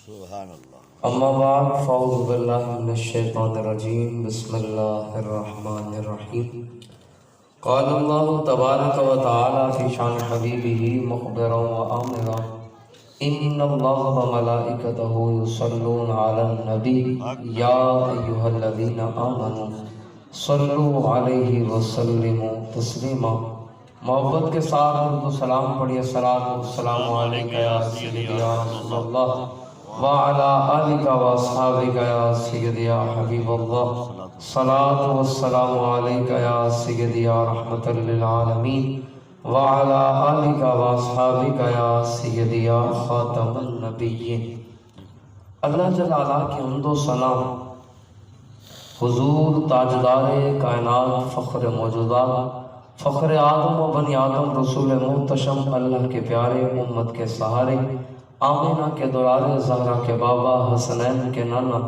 سبحان اللہ. اما بعد فاعوذ باللہ من الشیطان الرجیم بسم اللہ الرحمن الرحیم قال اللہ تبارک و تعالی فی شان حبیبہ مخبرا و آمرا ان اللہ و ملائکتہ یصلون علی النبی یا ایہا الذین آمنوا صلوا علیہ وسلموا تسلیما. محبت کے ساتھ درود و سلام پڑھیے. الصلاۃ والسلام علیکہ یا سیدی یا رسول اللہ وعلا آلکہ واصحابکہ یا سیدی یا حبیب اللہ. صلاۃ والسلام علیکہ یا سیدی یا رحمت للعالمین وعلا آلکہ واصحابکہ یا سیدی یا خاتم النبیین. اللہ جل وعلا کی حمد و ثنا حضور تاجدار کائنات فخر موجودات فخر آدم و بنی آدم رسول محتشم اللہ کے پیارے امت کے سہارے آمینہ کے دلارے زہرا کے بابا حسنین کے نانا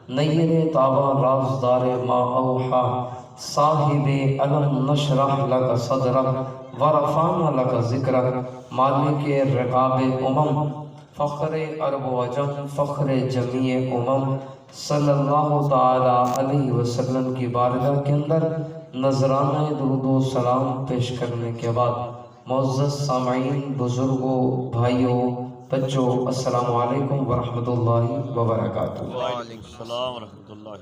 نیر تابا رازدار ما اوحا صاحب علم نشرح لک صدرک ورفعنا لک ذکرک مالک رقاب فخر عرب و عجم فخر جمیع صلی اللہ تعالی علیہ وسلم کی بارگاہ کے اندر نذرانہ درود و سلام پیش کرنے کے بعد معزز سامعین، بزرگوں، بھائیوں، بچوں، السلام علیکم ورحمۃ اللہ وبرکاتہ. وعلیکم السلام ورحمۃ اللہ.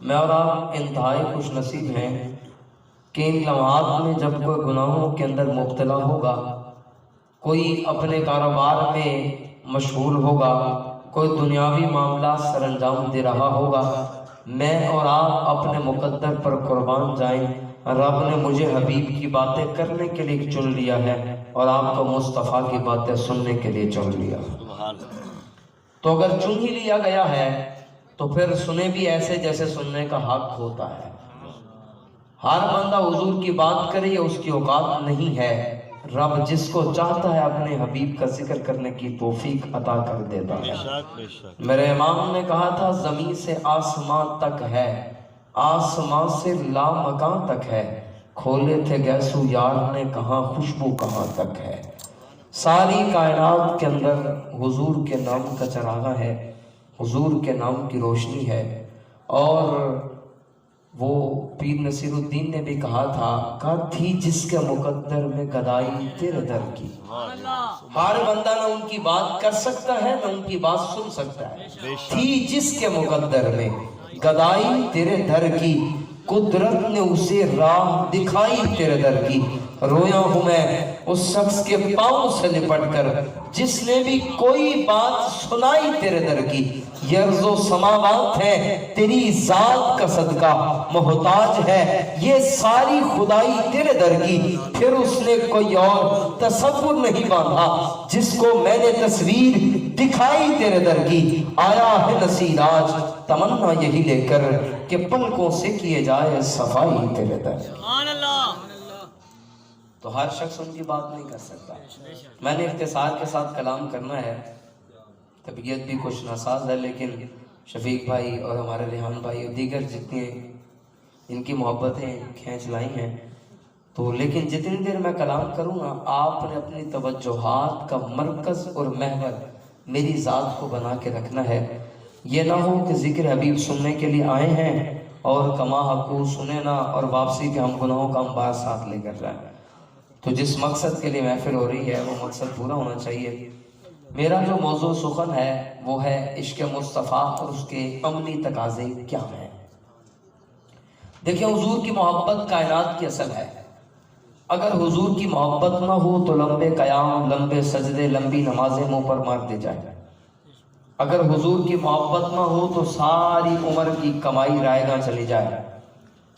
میں اور آپ انتہائی خوش نصیب ہیں کہ ان لمحات میں جب کوئی گناہوں کے اندر مبتلا ہوگا، کوئی اپنے کاروبار میں مشغول ہوگا، کوئی دنیاوی معاملہ سر انجام دے رہا ہوگا، میں اور آپ اپنے مقدر پر قربان جائیں. رب نے مجھے حبیب کی باتیں کرنے کے لیے چن لیا ہے اور آپ کو مصطفیٰ کی باتیں سننے کے لیے چن لیا. تو اگر چن ہی لیا گیا ہے تو پھر سنے بھی ایسے جیسے سننے کا حق ہوتا ہے. ہر بندہ حضور کی بات کرے یہ اس کی اوقات نہیں ہے. رب جس کو چاہتا ہے اپنے حبیب کا ذکر کرنے کی توفیق عطا کر دیتا ہے. میرے امام نے کہا تھا زمین سے آسمان تک ہے، آسمان سے لامکان تک ہے، کھولے تھے گیسو یار نے کہاں خوشبو کہاں تک ہے. ساری کائنات کے اندر حضور کے نام کا چراغاں ہے، حضور کے نام کی روشنی ہے. اور وہ پیر نصیر الدین نے بھی کہا تھا تھی جس کے مقدر میں گدائی تیرے در کی. ہر بندہ نہ ان کی بات کر سکتا ہے نہ ان کی بات سن سکتا ہے. تھی جس کے مقدر میں گدائی تیرے در کی، قدرت نے اسے راہ دکھائی تیرے در کی. رویا ہوں میں اس شخص کے پاؤں سے لپٹ کر جس نے بھی کوئی بات سنائی تیرے در کی. یرز و سماوات ہے تیری ذات کا صدقہ، محتاج ہے یہ ساری خدائی تیرے در کی. پھر اس نے کوئی اور تصور نہیں باندھا جس کو میں نے تصویر دکھائی تیرے در کی. آیا ہے نصیر آج تمنا یہی لے کر کہ پلکوں سے کیے جائے صفائی تیرے در. تو ہر شخص ان کی بات نہیں کر سکتا. میں نے اختصار کے ساتھ کلام کرنا ہے، طبیعت بھی کچھ ناساز ہے، لیکن شفیق بھائی اور ہمارے ریحان بھائی اور دیگر جتنے ان کی محبتیں کھینچ لائی ہیں تو لیکن جتنی دیر میں کلام کروں گا آپ نے اپنی توجہات کا مرکز اور محور میری ذات کو بنا کے رکھنا ہے. یہ نہ ہو کہ ذکر حبیب سننے کے لیے آئے ہیں اور کما حقو سنے نہ اور واپسی کے ہم گناہوں کا انبار ساتھ لے کر جائیں. تو جس مقصد کے لیے محفل ہو رہی ہے وہ مقصد پورا ہونا چاہیے. میرا جو موضوع سخن ہے وہ ہے عشق مصطفیٰ اور اس کے عملی تقاضے کیا ہیں. دیکھیں حضور کی محبت کائنات کی اصل ہے. اگر حضور کی محبت نہ ہو تو لمبے قیام، لمبے سجدے، لمبی نمازیں منہ پر مار دی جائیں. اگر حضور کی محبت نہ ہو تو ساری عمر کی کمائی رائے گاں چلی جائے،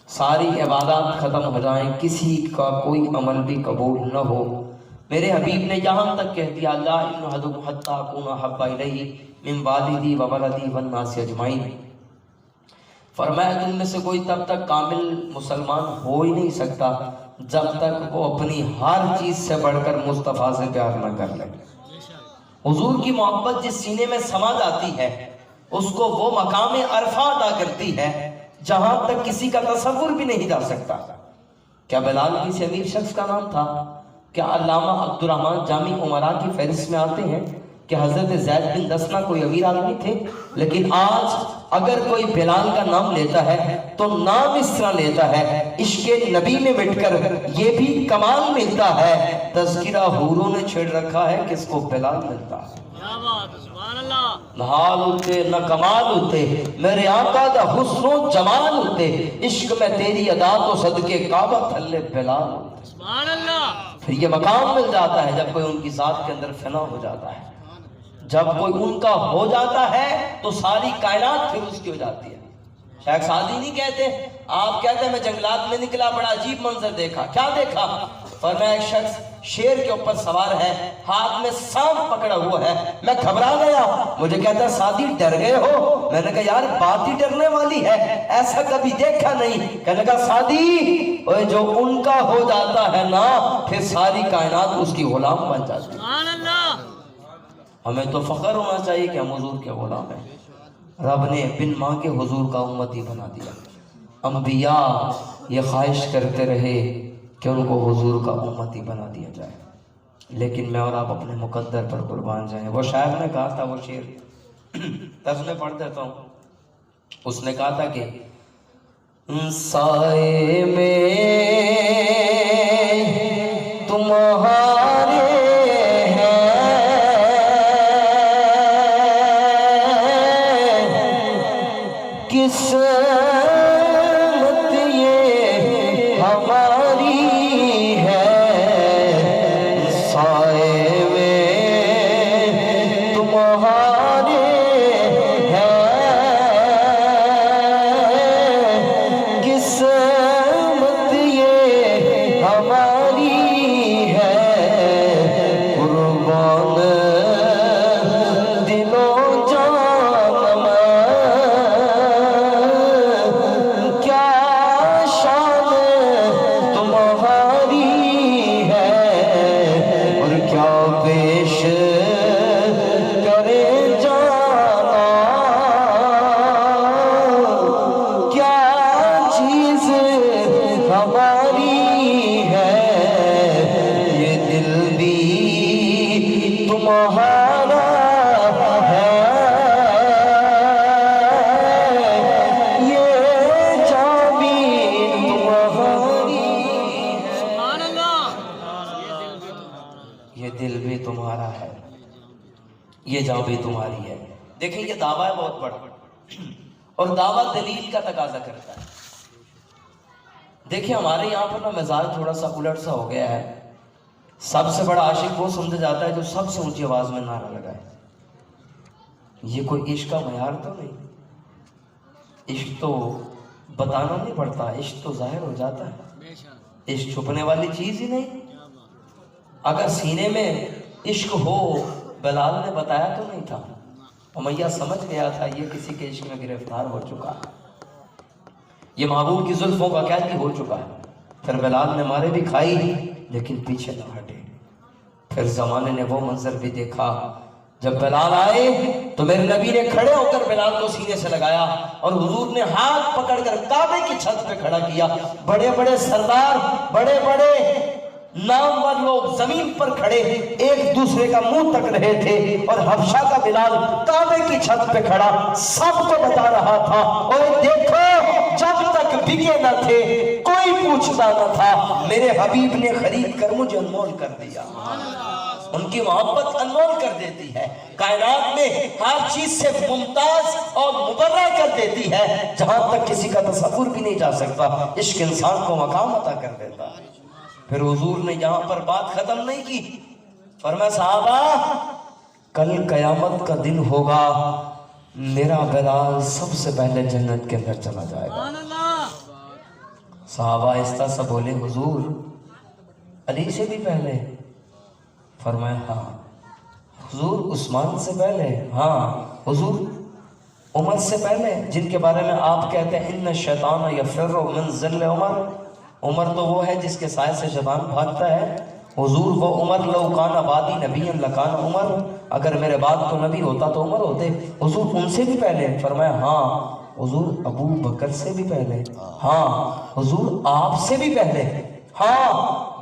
ساری عبادات ختم ہو جائیں، کسی کا کوئی عمل بھی قبول نہ ہو. میرے حبیب نے یہاں تک کہہ دیا لا ان احدکم حتی اکون احب الیہ من والدی وولدی والناس اجمعین. فرمایا تم میں سے کوئی تب تک کامل مسلمان ہو ہی نہیں سکتا جب تک وہ اپنی ہر چیز سے بڑھ کر مصطفیٰ سے پیار نہ کر لے. حضور کی محبت جس سینے میں سما جاتی ہے اس کو وہ مقام عرفہ عطا کرتی ہے جہاں تک کسی کا تصور بھی نہیں جا سکتا. کیا بلال کسی امیر شخص کا نام تھا؟ کیا علامہ عبدالرحمن جامی امراء کی فہرست میں آتے ہیں؟ کہ حضرت زید بن دسنا کوئی امیر آدمی تھے، لیکن آج اگر کوئی بلال کا نام لیتا ہے تو نام اس طرح لیتا ہے، عشق نبی میں مٹ کر یہ بھی کمال ملتا ہے، تذکرہ حوروں نے چھیڑ رکھا ہے کس کو بلال ملتا ہے۔ نہ حال ہوتے نہ کمال ہوتے، میرے آقا دا حسن و جمال ہوتے، عشق میں تیری ادا تو صدقے کعبہ تھلے بلال ہوتے۔ پھر یہ مقام مل جاتا ہے جب کوئی ان کی ذات کے اندر فنا ہو جاتا ہے، جب کوئی ان کا ہو جاتا ہے تو ساری کائنات پھر اس کی ہو جاتی ہے۔ شیخ سعدی نہیں کہتے، آپ کہتے ہیں میں جنگلات میں نکلا، بڑا عجیب منظر دیکھا۔ کیا دیکھا؟ فرمایا ایک شخص شیر کے اوپر سوار ہے، ہاتھ میں سانپ پکڑا ہوا ہے، میں گھبرا گیا۔ مجھے کہتا ہے سعدی ڈر گئے ہو؟ میں نے کہا یار بات ہی ڈرنے والی ہے، ایسا کبھی دیکھا نہیں۔ کہنے کا سعدی اوے جو ان کا ہو جاتا ہے نا پھر ساری کائنات اس کی غلام بن جاتی ہے۔ ہمیں تو فخر ہونا چاہیے کہ ہم حضور کے غلام ہیں۔ رب نے بن مانگے حضور کا امتی بنا دیا۔ انبیاء یہ خواہش کرتے رہے کہ ان کو حضور کا امتی بنا دیا جائے، لیکن میں اور آپ اپنے مقدر پر قربان جائیں۔ وہ شاعر نے کہا تھا، وہ شعر ترجمے پڑھ دیتا ہوں، اس نے کہا تھا کہ سائے میں تمہارے قسمت یہ ہماری ہے، سائے میں تمہارے ہے، قسمت یہ ہماری ہے، قربان دلوں جان یہ جاں بھی تمہاری ہے۔ دیکھیں یہ دعویٰ ہے بہت بڑا، اور دعویٰ دلیل کا تقاضا کرتا ہے۔ دیکھیں ہمارے یہاں پر نا مزاج تھوڑا سا الٹ سا ہو گیا ہے، سب سے بڑا عاشق وہ سمجھا جاتا ہے جو سب سے اونچی آواز میں نعرہ لگائے۔ یہ کوئی عشق کا معیار تو نہیں، عشق تو بتانا نہیں پڑتا، عشق تو ظاہر ہو جاتا ہے، عشق چھپنے والی چیز ہی نہیں۔ اگر سینے میں عشق ہو، بلال نے بتایا تو نہیں تھا، امیہ سمجھ گیا تھا یہ کسی کے عشق میں گرفتار ہو چکا ہے، یہ محبوب کی زلفوں کا قیدی ہو چکا ہے۔ پھر بلال نے مارے بھی کھائی لیکن پیچھے نہ ہٹے۔ پھر زمانے نے وہ منظر بھی دیکھا، جب بلال آئے تو میرے نبی نے کھڑے ہو کر بلال کو سینے سے لگایا اور حضور نے ہاتھ پکڑ کر کعبے کی چھت پہ کھڑا کیا۔ بڑے بڑے سردار، بڑے بڑے نامور لوگ زمین پر کھڑے ایک دوسرے کا منہ تک رہے تھے، اور حبشہ کا بلال کعبے کی چھت پہ کھڑا سب کو بتا رہا تھا، اور دیکھو جب تک بکے نہ تھے کوئی پوچھتا نہ تھا، میرے حبیب نے خرید کر مجھے انمول کر دیا۔ ان کی محبت انمول کر دیتی ہے، کائنات میں ہر چیز سے ممتاز اور مبرہ کر دیتی ہے، جہاں تک کسی کا تصور بھی نہیں جا سکتا۔ عشق انسان کو مقام عطا کر دیتا ہے۔ پھر حضور نے یہاں پر بات ختم نہیں کی، فرمایا صحابہ کل قیامت کا دن ہوگا، میرا بلال سب سے پہلے جنت کے اندر چلا جائے گا۔ صحابہ آہستہ سا بولے حضور علی سے بھی پہلے؟ فرمایا ہاں۔ حضور عثمان سے پہلے؟ ہاں۔ حضور عمر سے پہلے، جن کے بارے میں آپ کہتے ہیں ان الشیطان یفر من ظل عمر، عمر تو وہ ہے جس کے سائے سے شیطان بھاگتا ہے۔ حضور وہ عمر لو کان بعدی نبی لکان عمر، اگر میرے بعد کو نبی ہوتا تو عمر ہوتے۔ حضور ان سے بھی پہلے؟ فرمایا ہاں۔ حضور ابو بکر سے بھی پہلے؟ ہاں۔ حضور آپ سے بھی پہلے؟ ہاں۔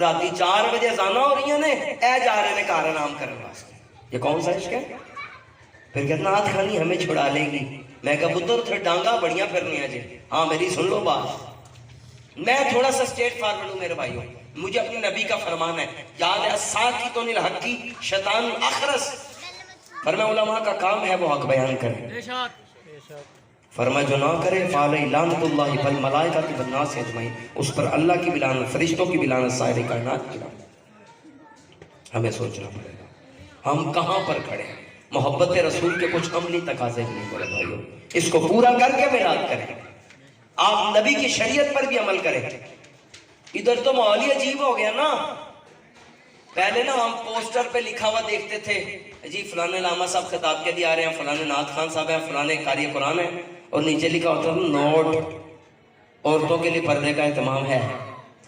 راتی 4 بجے اذاناں ہو رہی نے اے جا رہے نے گھر آرام کرنے واسطے. یہ کون سا عشق ہے؟ پھر کہنا نعت خانی ہمیں چھڑا لے گی. میں کہا پتر تھے ڈانگا بڑیاں پھرنی جی. ہاں میری سن لو بات. میں تھوڑا سا اسٹیٹ فارورڈ ہوں میرے بھائیوں. مجھے اپنے نبی کا فرمان ہے یاد ہے ساکتون الحقی شیطان الاخرس. فرمایا علماء کا کام ہے وہ حق بیان کرے. فرمایا جو نہ کرے فعلی لعنت اللہ والملائکۃ والناس اجمعین. اس پر اللہ کی بھی لعنت، فرشتوں کی بھی لعنت، سائر کائنات کی لعنت. ہمیں سوچنا پڑے گا ہم کہاں پر کھڑے ہیں. محبت رسول کے کچھ عملی تقاضے بھی ہیں میرے بھائیوں. اس کو پورا کر کے میلاد کریں. آپ نبی کی شریعت پر بھی عمل کریں. ادھر تو ماحول ہی عجیب ہو گیا نا. پہلے نا ہم پوسٹر پہ لکھا ہوا دیکھتے تھے جی فلانے علامہ صاحب خطاب کے لیے آ رہے ہیں، فلانے نعت خان صاحب ہیں، فلانے قاری قرآن ہیں، اور نیچے لکھا ہوتا تھا نوٹ عورتوں کے لیے پردے کا اہتمام ہے.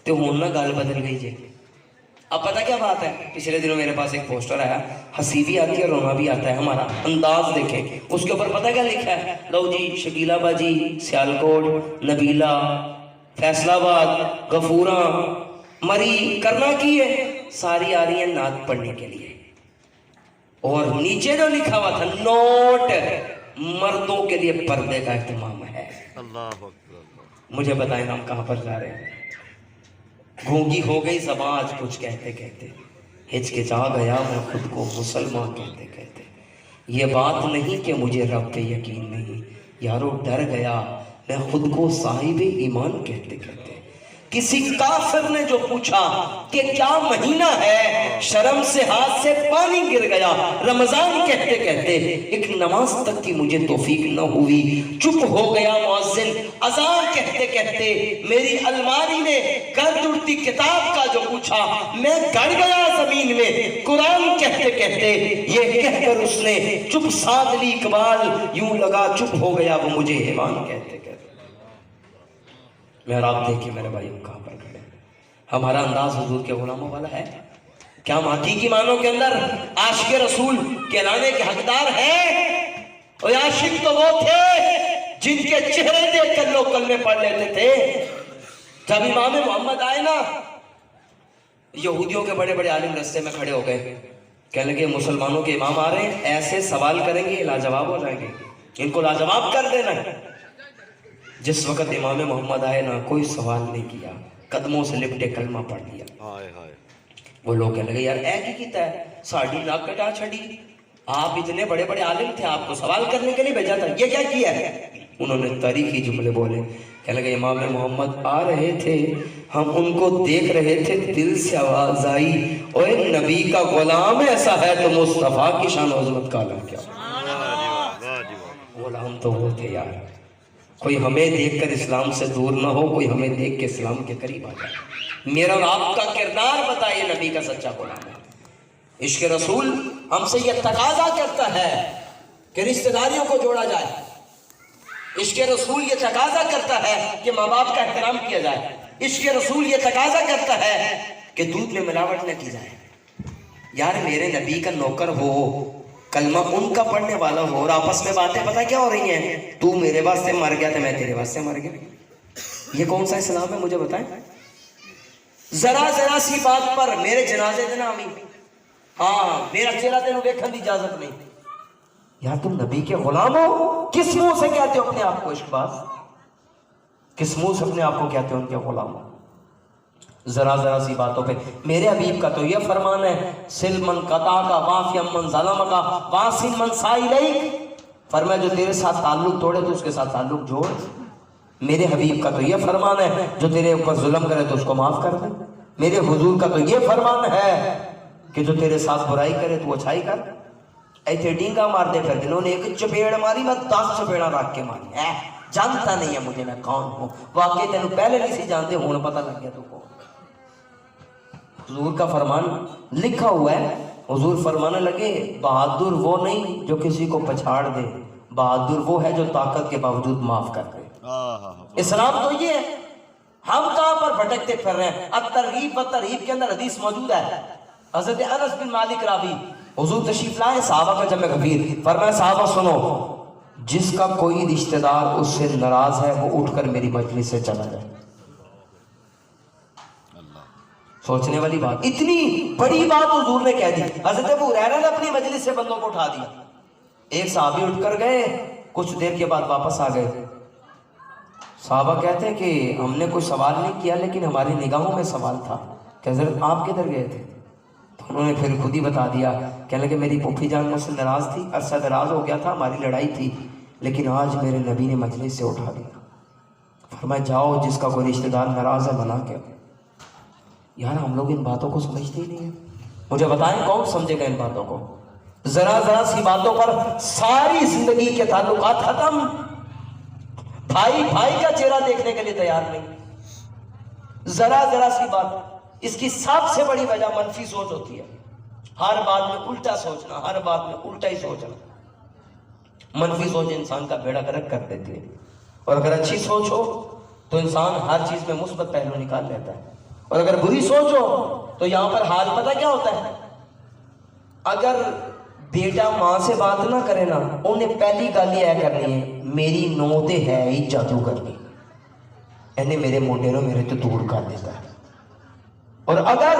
تو ہوں نا گال بدل گئی جی. اب پتہ کیا بات ہے، پچھلے دنوں میرے پاس ایک پوسٹر آیا، ہنسی بھی آتی ہے رونا بھی آتا ہے. ہمارا انداز دیکھیں، اس کے اوپر پتہ کیا لکھا ہے؟ لو جی شکیلہ باجی سیالکوٹ، نبیلہ فیصلہ آباد، غفوراں مری کرنا کی ہے ساری آ رہی ہیں نعت پڑھنے کے لیے. اور نیچے جو لکھا ہوا تھا نوٹ مردوں کے لیے پردے کا اہتمام ہے. اللہ اکبر. مجھے بتائیں ہم کہاں پر جا رہے ہیں؟ گونگی ہو گئی زبان آج کچھ کہتے کہتے، ہچکچا گیا میں خود کو مسلمان کہتے کہتے. یہ بات نہیں کہ مجھے رب پہ یقین نہیں، یارو ڈر گیا میں خود کو صاحب ایمان کہتے کہتے. کسی کافر نے جو پوچھا کہ کیا مہینہ ہے، شرم سے ہاتھ سے پانی گر گیا. رمضان کہتے کہتے ایک نماز تک کی مجھے توفیق نہ ہوئی. چپ ہو گیا مؤذن اذان کہتے کہتے. میری الماری نے گرد اڑتی کتاب کا جو پوچھا میں گڑ گیا زمین میں قرآن کہتے کہتے. یہ کہہ کر اس نے چپ سادھ لی اقبال، یوں لگا چپ ہو گیا وہ مجھے حیوان کہتے کہتے. میرا آپ دیکھیں میرے بھائی کہاں پر کھڑے. ہمارا انداز حضور کے غلاموں والا ہے کیا؟ ہم حقیقی معنوں کے اندر عاشق رسول کہلانے کے حقدار ہیں؟ اور عاشق تو وہ تھے جن کے چہرے دیکھ کر لوگ کلمے پڑھ لیتے تھے. جب امام محمد آئے نا، یہودیوں کے بڑے بڑے عالم رستے میں کھڑے ہو گئے، کہنے لگے مسلمانوں کے امام آ رہے ہیں، ایسے سوال کریں گے لاجواب ہو جائیں گے، ان کو لاجواب کر دینا ہے. جس وقت امام محمد آئے نا کوئی سوال نہیں کیا، قدموں سے لپٹے کلمہ پڑھ لیا. وہ لوگ کہنے لگے یار اے کی کیتا ہے، ساڑھی ناک کٹا چھڑی، آپ اتنے بڑے بڑے عالم تھے، آپ کو سوال کرنے کے لیے بھیجا تھا، یہ کیا کیا ہے؟ انہوں نے تاریخی جملے بولے. کہنے لگے امام محمد آ رہے تھے، ہم ان کو دیکھ رہے تھے، دل سے آواز آئی اوے نبی کا غلام ایسا ہے تو مصطفیٰ کی شان و عظمت کا عالم کیا. غلام تو وہ تھے یار. کوئی ہمیں دیکھ کر اسلام سے دور نہ ہو، کوئی ہمیں دیکھ کے اسلام کے قریب آ جائے. میرا اور آپ کا کردار بتائیے نبی کا سچا غلام ہے. عشق رسول ہم سے یہ تقاضا کرتا ہے کہ رشتہ داریوں کو جوڑا جائے. عشق رسول یہ تقاضا کرتا ہے کہ ماں باپ کا احترام کیا جائے. عشق رسول یہ تقاضا کرتا ہے کہ دودھ میں ملاوٹ نہ کی جائے. یار میرے نبی کا نوکر ہو، کلمہ ان کا پڑھنے والا ہو، اور آپس میں باتیں پتہ کیا ہو رہی ہیں؟ تو میرے واسطے مر گیا تو میں تیرے واسطے مر گیا. یہ کون سا اسلام ہے مجھے بتائیں. ذرا ذرا سی بات پر میرے جنازے دینا آمین، ہاں میرا چہرہ تینوں دیکھنے کی اجازت نہیں. یار تم نبی کے غلام ہو، کس منہ سے کہتے ہو اپنے آپ کو عشق باز؟ کس منہ سے اپنے آپ کو کہتے ہو ان کے غلام ہو؟ ذرا ذرا سی باتوں پہ. میرے حبیب کا تو یہ فرمان ہے سل من قطع کا وافیم من ظلم کا واسم من سائلیک. فرمایا جو تیرے ساتھ تعلق توڑے تو اس کے ساتھ تعلق جوڑ. میرے حبیب کا تو یہ فرمان ہے جو تیرے اوپر ظلم کرے تو اس کو معاف کر دے. میرے حضور کا تو یہ فرمان ہے کہ جو تیرے ساتھ برائی کرے تو اچھائی کر. ایتھے ڈینگا مار دے پھر انہوں نے ایک چپیڑ ماری، میں 10 چپیڑا رکھ کے ماری. جانتا نہیں ہے مجھے میں کون ہوں. واقعی تینوں پہلے نہیں سی جانتے، ہوں پتہ لگ گیا تو کون. حضور کا فرمان لکھا ہوا ہے. حضور فرمانے لگے بہادر وہ نہیں جو کسی کو پچھاڑ دے، بہادر وہ ہے جو طاقت کے باوجود معاف کر دے. اسلام تو یہ ہے. ہم کہاں پر بھٹکتے پھر رہے ہیں. الترغیب و ترہیب کے اندر حدیث موجود ہے. حضرت انس بن مالک راوی حضور تشریف لائے، صحابہ کا جمع کبیر. فرمایا صحابہ سنو، جس کا کوئی رشتہ دار اس سے ناراض ہے وہ اٹھ کر میری مجلس سے چلا جائے. سوچنے والی بات، اتنی بڑی بات حضور نے کہہ دی۔ حضرت ابو ہریرہ نے اپنی مجلس سے بندوں کو اٹھا دیا، ایک صحابی اٹھ کر گئے، کچھ دیر کے بعد واپس آ گئے۔ صحابہ کہتے ہیں کہ ہم نے کوئی سوال نہیں کیا لیکن ہماری نگاہوں میں سوال تھا کہ حضرت آپ کدھر گئے تھے؟ تو انہوں نے پھر خود ہی بتا دیا، کہنے لگے میری پھوپھی جان مجھ سے ناراض تھی، عرصہ دراز ہو گیا تھا، ہماری لڑائی تھی، لیکن آج میرے نبی نے مجلس سے اٹھا دیا۔ فرمایا جاؤ جس کا کوئی رشتہ دار ناراض ہے بنا کے۔ یار ہم لوگ ان باتوں کو سمجھتے ہی نہیں ہیں، مجھے بتائیں کون سمجھے گا ان باتوں کو؟ ذرا ذرا سی باتوں پر ساری زندگی کے تعلقات ختم، بھائی بھائی کا چہرہ دیکھنے کے لیے تیار نہیں، ذرا ذرا سی بات۔ اس کی سب سے بڑی وجہ منفی سوچ ہوتی ہے، ہر بات میں الٹا سوچنا، ہر بات میں الٹا ہی سوچنا۔ منفی سوچ انسان کا بیڑا گرک کر دیتی ہے، اور اگر اچھی سوچ ہو تو انسان ہر چیز میں مثبت پہلو نکال لیتا ہے، اور اگر بری سوچ ہو تو یہاں پر حال پتہ کیا ہوتا ہے؟ اگر بیٹا ماں سے بات نہ کرے نا، انہیں پہلی گل یہ کرنی ہے میری نو تے ہے ہی جادو کرنی، انہیں میرے موڈے نو میرے تو دور کر دیتا ہے۔ اور اگر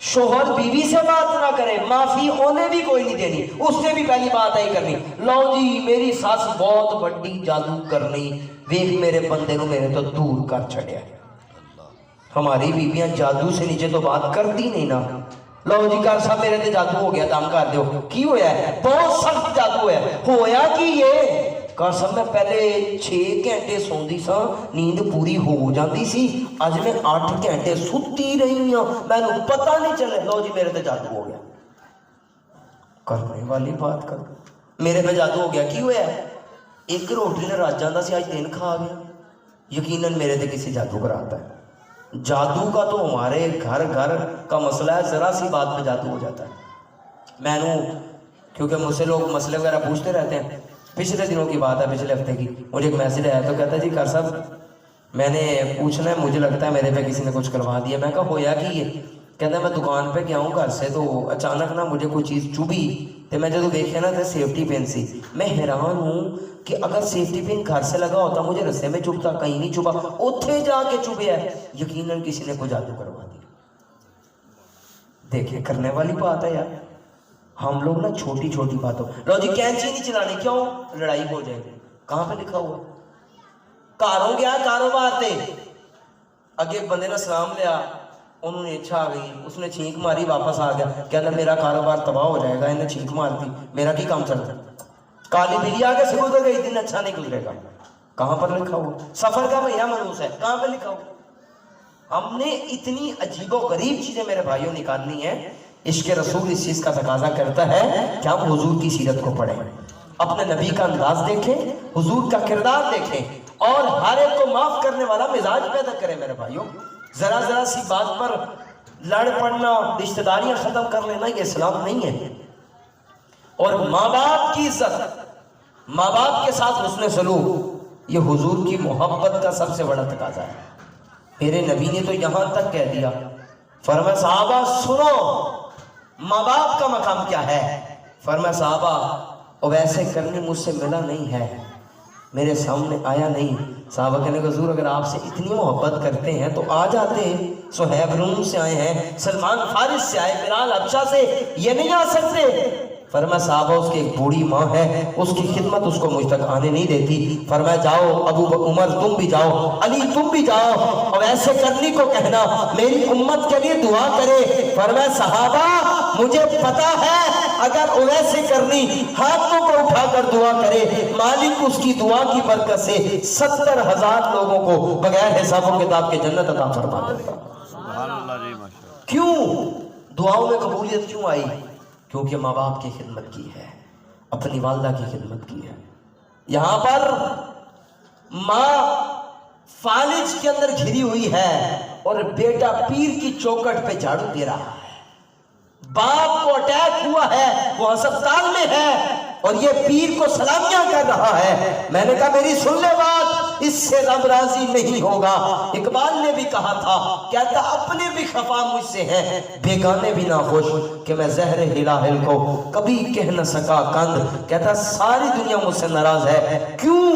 شوہر بیوی سے بات نہ کرے، معافی انہیں بھی کوئی نہیں دینی، اس نے بھی پہلی بات آئی کرنی، لو جی میری ساس بہت بڑی جادو کرنی، ویکھ میرے بندے نو میرے تو دور کر چھڑیا۔ ہماری بیویاں جادو سے نیچے تو بات کرتی نہیں نا، لو جی کر صاحب میرے تے جادو ہو گیا دم کر دیو، کی ہویا ہے؟ بہت سخت جادو ہے، ہویا کی یہ کر صاحب میں پہلے 6 گھنٹے سوندی سا، نیند پوری ہو جاندی سی، آج میں 8 گھنٹے ستی رہی ہوں، میں نے پتہ نہیں چلے، لو جی میرے تے جادو ہو گیا۔ کرنے والی بات کر، میرے پہ جادو ہو گیا، کی ہویا ہے؟ ایک روٹی نے رج جاندہ سی، آج دن کھا گیا، یقیناً میرے تے کسی جادو کراتا ہے۔ جادو کا تو ہمارے گھر گھر کا مسئلہ ہے، ذرا سی بات پہ جادو ہو جاتا ہے۔ میں نے کیونکہ مجھ سے لوگ مسئلے وغیرہ پوچھتے رہتے ہیں، پچھلے دنوں کی بات ہے، پچھلے ہفتے کی، مجھے ایک میسیج آیا تو کہتا ہے جی کر صاحب میں نے پوچھنا ہے، مجھے لگتا ہے میرے پہ کسی نے کچھ کروا دیا۔ میں کہا ہویا کی یہ؟ کہتا ہے میں دکان پہ گیا ہوں گھر سے، تو اچانک نا مجھے کوئی چیز چبھی، تو میں جب دیکھے نا تو سیفٹی پن سی، میں حیران ہوں کہ اگر سیفٹی پن گھر سے لگا ہوتا مجھے رستے میں چبھتا، کہیں نہیں چبھا، اتھے جا کے چبھیا ہے، یقیناً کسی نے کوئی جادو کروا دیا۔ دیکھیں کرنے والی بات ہے یار، ہم لوگ نا چھوٹی چھوٹی باتوں، لو جی کینچی نہیں چلانی، کیوں؟ لڑائی ہو جائے گی، کہاں پہ لکھا ہوا؟ کاروں گیا کاروبار تے، اگے ایک بندے نے سلام لیا، انہوں نے اچھا آ گئی، اس نے چھینک ماری، واپس آ گیا، کہنا میرا کاروبار تباہ ہو جائے گا، انہیں چھینک مار دی، میرا کی کام چل رہا ہے؟ کالی بلی آگے سے گزر گئی، دن اچھا نہیں گزرے گا، کہاں پر لکھا ہوا؟ سفر کا مہینہ منحوس ہے، کہاں پہ لکھا ہوا؟ ہم نے اتنی عجیب و غریب چیزیں میرے بھائیوں نکالنی ہیں۔ عشق رسول اس چیز کا تقاضا کرتا ہے کہ ہم حضور کی سیرت کو پڑھیں، اپنے نبی کا انداز دیکھیں، حضور کا کردار دیکھیں، اور ہر ایک کو معاف کرنے والا مزاج پیدا کریں میرے بھائیوں۔ ذرا ذرا سی بات پر لڑ پڑنا، رشتہ داریاں ختم کر لینا، یہ اسلام نہیں ہے۔ اور ماں باپ کی عزت، ماں باپ کے ساتھ حسن سلوک، یہ حضور کی محبت کا سب سے بڑا تقاضا ہے۔ میرے نبی نے تو یہاں تک کہہ دیا، فرمایا صحابہ سنو ماں باپ کا مقام کیا ہے۔ فرمایا صحابہ اور ویسے کرنے مجھ سے ملا نہیں ہے، میرے سامنے آیا نہیں۔ صحابہ کہنے کہ حضور اگر آپ سے اتنی محبت کرتے ہیں تو آ جاتے، صہیب روم سے آئے ہیں، سلمان فارس سے آئے، بلال حبشہ سے، یہ نہیں آ سکتے۔ فرمایا صحابہ اس کی ایک بوڑھی ماں ہے، اس کی خدمت اس کو مجھ تک آنے نہیں دیتی۔ فرمایا جاؤ ابو عمر تم بھی جاؤ، علی تم بھی جاؤ، اور ایسے کرنے کو کہنا میری امت کے لیے دعا کرے۔ فرمایا صحابہ مجھے پتا ہے اگر اویسے کرنی ہاتھوں کو اٹھا کر دعا کرے، مالک اس کی دعا کی برکت سے 70,000 لوگوں کو بغیر حساب و کتاب کے جنت عطا فرما دیتا۔ سبحان اللہ جی، ماشاءاللہ۔ کیوں دعاؤں میں قبولیت کیوں آئی؟ کیونکہ ماں باپ کی خدمت کی ہے، اپنی والدہ کی خدمت کی ہے۔ یہاں پر ماں فالج کے اندر گھری ہوئی ہے اور بیٹا پیر کی چوکٹ پہ جھاڑو دے رہا ہے، باپ کو اٹیک ہوا ہے، وہ ہسپتال میں ہے اور یہ پیر کو سلامیاں کر رہا ہے۔ میں نے کہا میری سن لے بات، اس سے رب راضی نہیں ہوگا۔ اقبال نے بھی کہا تھا، کہتا اپنے بھی خفا مجھ سے ہیں، بیگانے بھی نہ خوش، کہ میں زہر ہلاہل کو کبھی کہہ نہ سکا کند۔ کہتا ساری دنیا مجھ سے ناراض ہے، کیوں؟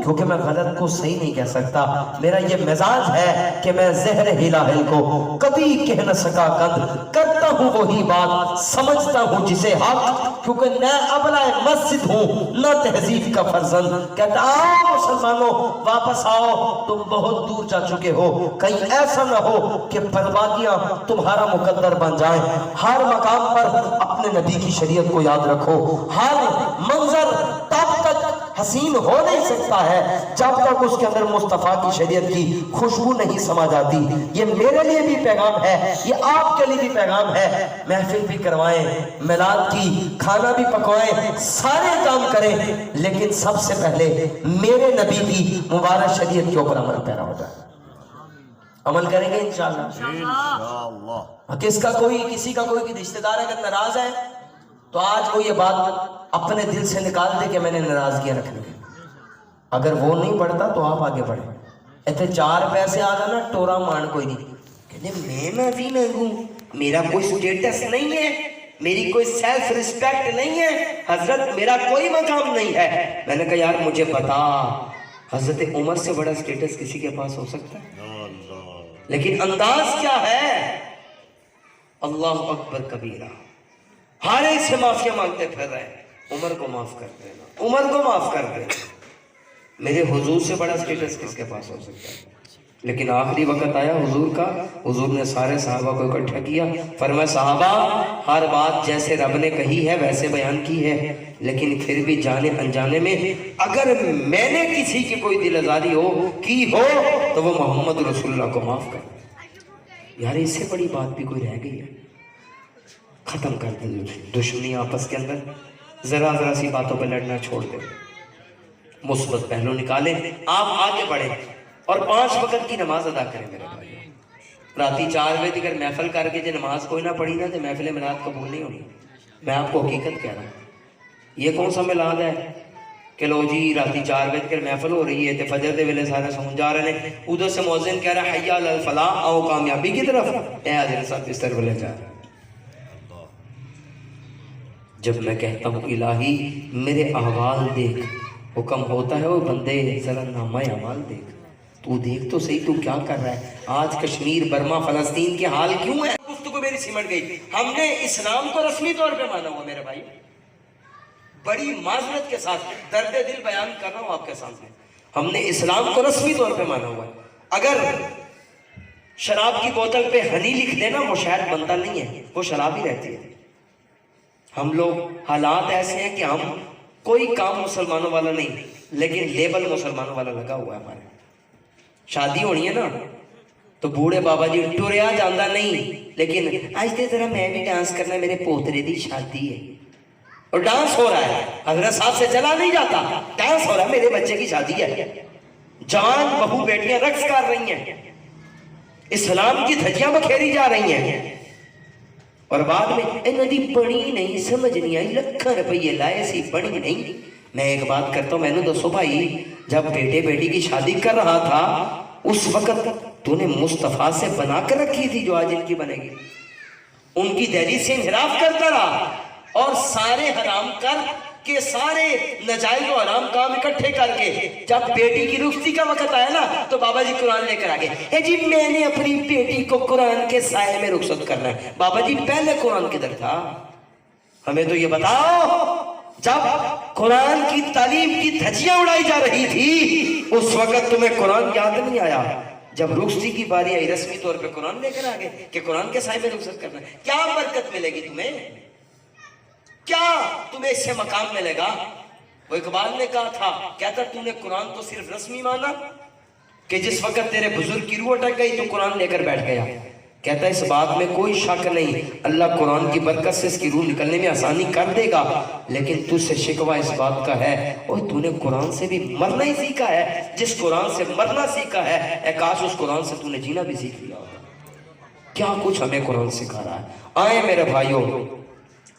کیونکہ میں غلط کو صحیح نہیں کہہ سکتا، میرا یہ مزاج ہے کہ میں زہر ہلاہل کو کبھی کہہ نہ سکا کند۔ کرتا ہوں وہی بات، سمجھتا ہوں جسے حق، کیونکہ نہ ابلہ مسجد ہوں نہ تہذیب کا فرزند۔ کہتا آؤ مسلمانوں واپس آؤ، تم بہت دور جا چکے ہو، کہیں ایسا نہ ہو کہ بربادیاں تمہارا مقدر بن جائیں۔ ہر مقام پر اپنے نبی کی شریعت کو یاد رکھو۔ ہر منظر تب تک حسین ہو نہیں سکتا ہے جب تک اس کے اندر مصطفیٰ کی شریعت کی خوشبو نہیں سما جاتی۔ یہ میرے لیے بھی پیغام ہے، یہ آپ کے لیے بھی پیغام ہے۔ محفل بھی کروائیں، میلاد کی کھانا بھی پکوائیں، سارے کام کریں، لیکن سب سے پہلے میرے نبی کی مبارک شریعت کے اوپر عمل پیرا ہو جائے۔ عمل کریں گے انشاءاللہ۔ انشاءاللہ۔ کسی کا کوئی رشتہ دار اگر ناراض ہے تو آج وہ یہ بات اپنے دل سے نکال دے کہ میں نے ناراضگیاں رکھنی ہے۔ اگر وہ نہیں پڑھتا تو آپ آگے بڑھیں۔ ایتھے 4 پیسے آ جانا ٹورا مان کوئی نہیں، کہنے میں نبی نہ ہوں، میرا کوئی سٹیٹس نہیں ہے، میری کوئی سیلف ریسپیکٹ نہیں ہے، حضرت میرا کوئی مقام نہیں ہے۔ میں نے کہا یار مجھے بتا، حضرت عمر سے بڑا سٹیٹس کسی کے پاس ہو سکتا ہے؟ لیکن انداز کیا ہے؟ اللہ اکبر کبیرہ، ہر ایک سے معافیاں مانگتے پھر رہے ہیں، عمر کو معاف کر دینا، عمر کو معاف کر دینا۔ میرے حضور سے بڑا سٹیٹس کس کے پاس ہو سکتا ہے؟ لیکن آخری وقت آیا حضور کا، حضور نے سارے صحابہ کو اکٹھا کیا، فرمایا صحابہ ہر بات جیسے رب نے کہی ہے ویسے بیان کی ہے، لیکن پھر بھی جانے انجانے میں اگر میں نے کسی کی کوئی دل آزاری کی ہو تو وہ محمد رسول اللہ کو معاف کر۔ یار اس سے بڑی بات بھی کوئی رہ گئی ہے؟ ختم کر دیں دشمنی آپس کے اندر، ذرا سی باتوں پہ لڑنا چھوڑ دیں، مثبت پہلو نکالیں، آپ آگے بڑھیں اور 5 وقت کی نماز ادا کریں میرے بھائی۔ راتی 4 بجے اگر محفل کر کے جو نماز کوئی نہ پڑھی نا تو محفل میلاد قبول نہیں ہونی۔ میں آپ کو حقیقت کہہ رہا ہوں، یہ کون سا میلاد ہے کہ لو جی راتی 4 بجے کر محفل ہو رہی ہے تے فجر دے ویلے سارے سون جا رہے ہیں، ادھر سے مؤذن کہہ رہا ہے حی علی الفلاح، آؤ کامیابی کی طرف، اے حضرت صاحب اس طرف لے جا رہے ہیں۔ جب میں کہتا ہوں الہی میرے احوال دیکھ، حکم ہوتا ہے وہ بندے ذرا نامہ اعمال دیکھ، تو دیکھ تو صحیح تو کیا کر رہا ہے۔ آج کشمیر برما فلسطین کے حال کیوں ہے؟ گفتگو میری سمٹ گئی۔ ہم نے اسلام کو رسمی طور پہ مانا ہوا میرے بھائی، بڑی معذرت کے ساتھ درد دل بیان کر رہا ہوں آپ کے سامنے، ہم نے اسلام کو رسمی طور پہ مانا ہوا ہے۔ اگر شراب کی بوتل پہ ہنی لکھ دینا وہ شاید بنتا نہیں ہے، وہ شراب ہی رہتی ہے۔ ہم لوگ حالات ایسے ہیں کہ ہم کوئی کام مسلمانوں والا نہیں، لیکن لیبل مسلمانوں والا لگا ہوا ہے ہمارے۔ شادی ہونی ہے نا تو بوڑھے بابا جی ٹوریا جاندہ نہیں، لیکن آج دے ذرا میں بھی ڈانس کرنا، میرے پوترے دی شادی ہے اور ڈانس ہو رہا ہے، حضرت صاحب سے چلا نہیں جاتا، ڈانس ہو رہا ہے، میرے بچے کی شادی ہے، جوان بہو بیٹیاں رقص کر رہی ہیں، اسلام کی دھجیاں بکھیری جا رہی ہیں، اور بعد میں ندی بڑی نہیں سمجھ نہیں آئی، لکھاں روپیے لائے سی بڑی نہیں۔ میں ایک بات کرتا ہوں، میں نے دسو بھائی جب بیٹے بیٹی کی شادی کر رہا تھا اس وقت تو نے مصطفیٰ سے بنا کر رکھی تھی جو آج ان کی بنے گی؟ ان کی دہلیز سے انحراف کرتا رہا اور سارے حرام کر کے سارے نجائز و حرام کام اکٹھے کر کے جب بیٹی کی رخصتی کا وقت آیا نا تو بابا جی قرآن لے کر آگے، اے جی میں نے اپنی بیٹی کو قرآن کے سائے میں رخصت کرنا ہے۔ بابا جی پہلے قرآن کدھر تھا؟ ہمیں تو یہ بتاؤ، جب قرآن کی تعلیم کی دھجیاں اڑائی جا رہی تھی اس وقت تمہیں قرآن یاد نہیں آیا؟ جب رخصتی کی باری آئی رسمی طور پہ قرآن لے کر آگے کہ قرآن کے سائے میں رخصت کرنا ہے۔ کیا برکت ملے گی تمہیں؟ کیا تمہیں اس سے مقام ملے گا؟ وہ اقبال نے کہا تھا، کہتا تو نے قرآن کو صرف رسمی مانا کہ جس وقت تیرے بزرگ کی روح اٹک گئی تو قرآن لے کر بیٹھ گیا۔ کہتا اس بات میں کوئی شک نہیں، اللہ قرآن کی برکت سے اس کی روح نکلنے میں آسانی کر دے گا، لیکن تجھ سے شکوہ اس بات کا ہے اور تو نے قرآن سے بھی مرنا ہی سیکھا ہے۔ جس قرآن سے مرنا سیکھا ہے اے کاش اس قرآن سے تو نے جینا بھی سیکھ لیا ہوگا۔ کیا کچھ ہمیں قرآن سکھا رہا ہے۔ آئیں میرے بھائیوں،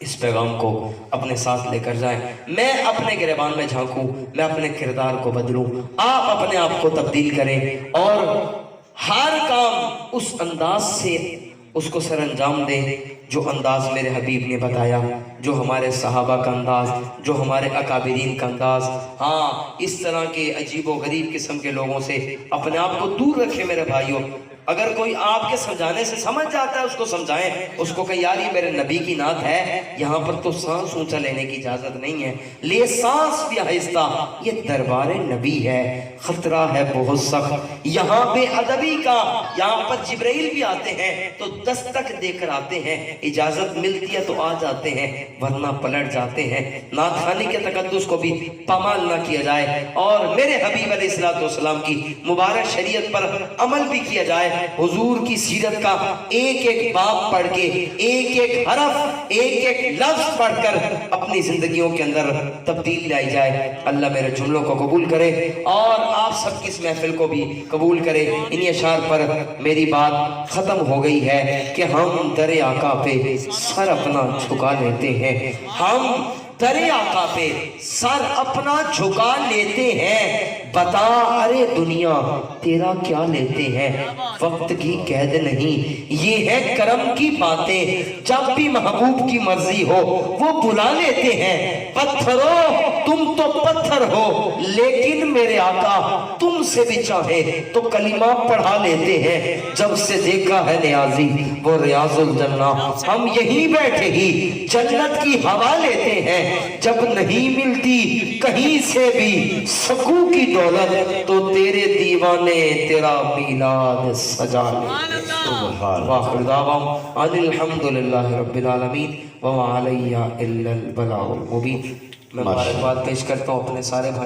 اس پیغام کو اپنے ساتھ لے کر جائیں. میں اپنے گریبان میں جھانکوں, میں اپنے کردار کو بدلوں, آپ اپنے آپ کو تبدیل کریں اور ہر کام اس انداز سے اس کو سر انجام دیں جو انداز میرے حبیب نے بتایا, جو ہمارے صحابہ کا انداز, جو ہمارے اکابرین کا انداز. ہاں, اس طرح کے عجیب و غریب قسم کے لوگوں سے اپنے آپ کو دور رکھیں میرے بھائیوں. اگر کوئی آپ کے سمجھانے سے سمجھ جاتا ہے اس کو سمجھائیں, اس کو کہ یار یہ میرے نبی کی نعت ہے, یہاں پر تو سانس اونچا لینے کی اجازت نہیں ہے, لے سانس بھی آہستہ, یہ دربار نبی ہے, خطرہ ہے بہت سخت یہاں بے ادبی کا. یہاں پر جبرائیل بھی آتے ہیں تو دستک دے کر آتے ہیں, اجازت ملتی ہے تو آ جاتے ہیں ورنہ پلٹ جاتے ہیں. نعت خوانی کے تقدس کو بھی پامال نہ کیا جائے اور میرے حبیب علیہ الصلوۃ والسلام کی مبارک شریعت پر عمل بھی کیا جائے. حضور کی سیرت کا ایک ایک باب پڑھ کے, ایک ایک حرف, ایک ایک لفظ پڑھ کر اپنی زندگیوں کے اندر تبدیل لائی جائے. اللہ میرے جملوں کو قبول کرے اور آپ سب کی اس محفل کو بھی قبول کرے. انہی اشعار پر میری بات ختم ہو گئی ہے کہ ہم در آقا پہ سر اپنا جھکا لیتے ہیں, ہم در آقا پہ سر اپنا جھکا لیتے ہیں. بتا ارے دنیا تیرا کیا لیتے ہیں, وقت کی قید نہیں یہ ہے کرم کی باتیں, جب بھی محبوب کی مرضی ہو وہ بلا لیتے ہیں. پتھرو تم تو پتھر ہو لیکن میرے آقا تم سے بھی چاہے تو کلمہ پڑھا لیتے ہیں. جب سے دیکھا ہے نیازی وہ ریاض الجنہ, ہم یہیں بیٹھے ہی جنت کی ہوا لیتے ہیں. جب نہیں ملتی کہیں سے بھی سکوں کی دولت تو تیرے دیوانے تیرا میلاد سجا لیتے. وآخر دعواہم ان الحمدللہ رب العالمین وما علیہ الا البلاغ المبین. میں مبارکباد پیش کرتا ہوں اپنے سارے بھائی